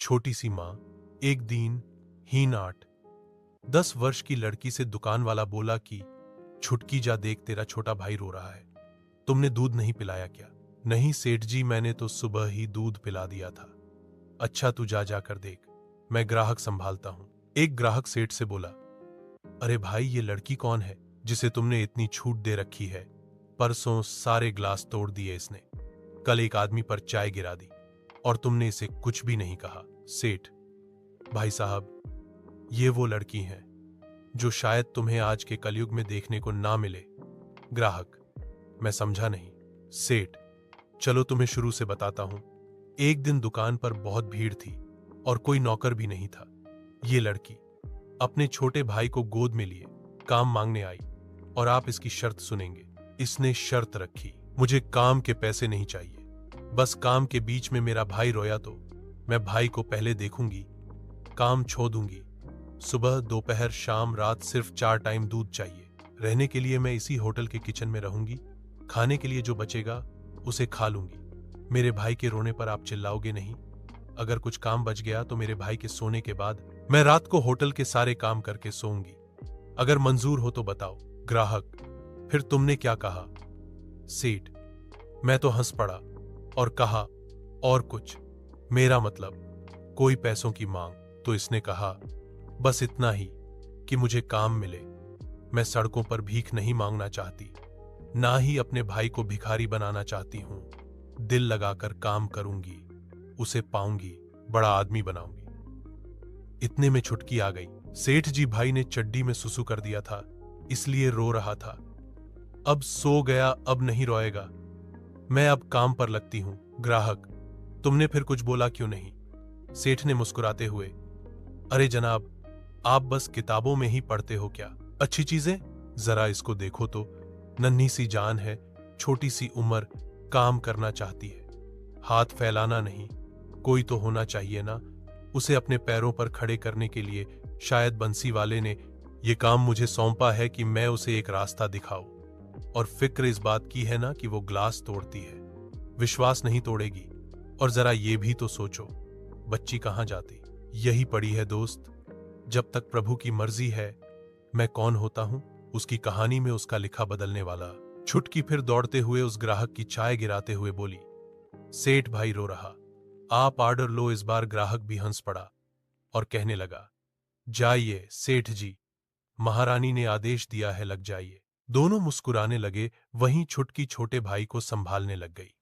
छोटी सी माँ। एक दिन हीन 8-10 वर्ष की लड़की से दुकान वाला बोला कि छुटकी जा देख, तेरा छोटा भाई रो रहा है। तुमने दूध नहीं पिलाया क्या? नहीं सेठ जी, मैंने तो सुबह ही दूध पिला दिया था। अच्छा तू जा जाकर देख, मैं ग्राहक संभालता हूँ। एक ग्राहक सेठ से बोला, अरे भाई, ये लड़की कौन है जिसे तुमने इतनी छूट दे रखी है? परसों सारे ग्लास तोड़ दिए इसने, कल एक आदमी पर चाय गिरा दी और तुमने इसे कुछ भी नहीं कहा। सेठ, भाई साहब, ये वो लड़की हैं जो शायद तुम्हें आज के कलयुग में देखने को ना मिले। ग्राहक, मैं समझा नहीं। सेठ, चलो तुम्हें शुरू से बताता हूं। एक दिन दुकान पर बहुत भीड़ थी और कोई नौकर भी नहीं था। ये लड़की अपने छोटे भाई को गोद में लिए काम मांगने आई और आप इसकी शर्त सुनेंगे। इसने शर्त रखी, मुझे काम के पैसे नहीं चाहिए, बस काम के बीच में मेरा भाई रोया तो मैं भाई को पहले देखूंगी, काम छोड़ दूंगी। सुबह दोपहर शाम रात सिर्फ 4 टाइम दूध चाहिए। रहने के लिए मैं इसी होटल के किचन में रहूंगी। खाने के लिए जो बचेगा उसे खा लूंगी। मेरे भाई के रोने पर आप चिल्लाओगे नहीं। अगर कुछ काम बच गया तो मेरे भाई के सोने के बाद मैं रात को होटल के सारे काम करके सोऊंगी। अगर मंजूर हो तो बताओ। ग्राहक, फिर तुमने क्या कहा? सेठ, मैं तो हंस पड़ा और कहा, और कुछ? मेरा मतलब कोई पैसों की मांग? तो इसने कहा, बस इतना ही कि मुझे काम मिले। मैं सड़कों पर भीख नहीं मांगना चाहती, ना ही अपने भाई को भिखारी बनाना चाहती हूं। दिल लगाकर काम करूंगी, उसे पाऊंगी, बड़ा आदमी बनाऊंगी। इतने में छुटकी आ गई। सेठ जी, भाई ने चड्डी में सुसु कर दिया था, इसलिए रो रहा था। अब सो गया, अब नहीं रोएगा। मैं अब काम पर लगती हूं। ग्राहक, तुमने फिर कुछ बोला क्यों नहीं? सेठ ने मुस्कुराते हुए, अरे जनाब, आप बस किताबों में ही पढ़ते हो क्या अच्छी चीजें? जरा इसको देखो तो, नन्ही सी जान है, छोटी सी उम्र, काम करना चाहती है। हाथ फैलाना नहीं, कोई तो होना चाहिए ना उसे अपने पैरों पर खड़े करने के लिए। शायद बंसी वाले ने यह काम मुझे सौंपा है कि मैं उसे एक रास्ता दिखाऊं। और फिक्र इस बात की है ना कि वो ग्लास तोड़ती है, विश्वास नहीं तोड़ेगी। और जरा ये भी तो सोचो, बच्ची कहां जाती? यही पड़ी है दोस्त। जब तक प्रभु की मर्जी है, मैं कौन होता हूं? उसकी कहानी में उसका लिखा बदलने वाला। छुटकी फिर दौड़ते हुए उस ग्राहक की चाय गिराते हुए बोली, सेठ भाई रो रहा, आप ऑर्डर लो। इस बार ग्राहक भी हंस पड़ा और कहने लगा, जाइए सेठ जी, महारानी ने आदेश दिया है, लग जाइए। दोनों मुस्कुराने लगे। वहीं छुटकी छोटे भाई को संभालने लग गई।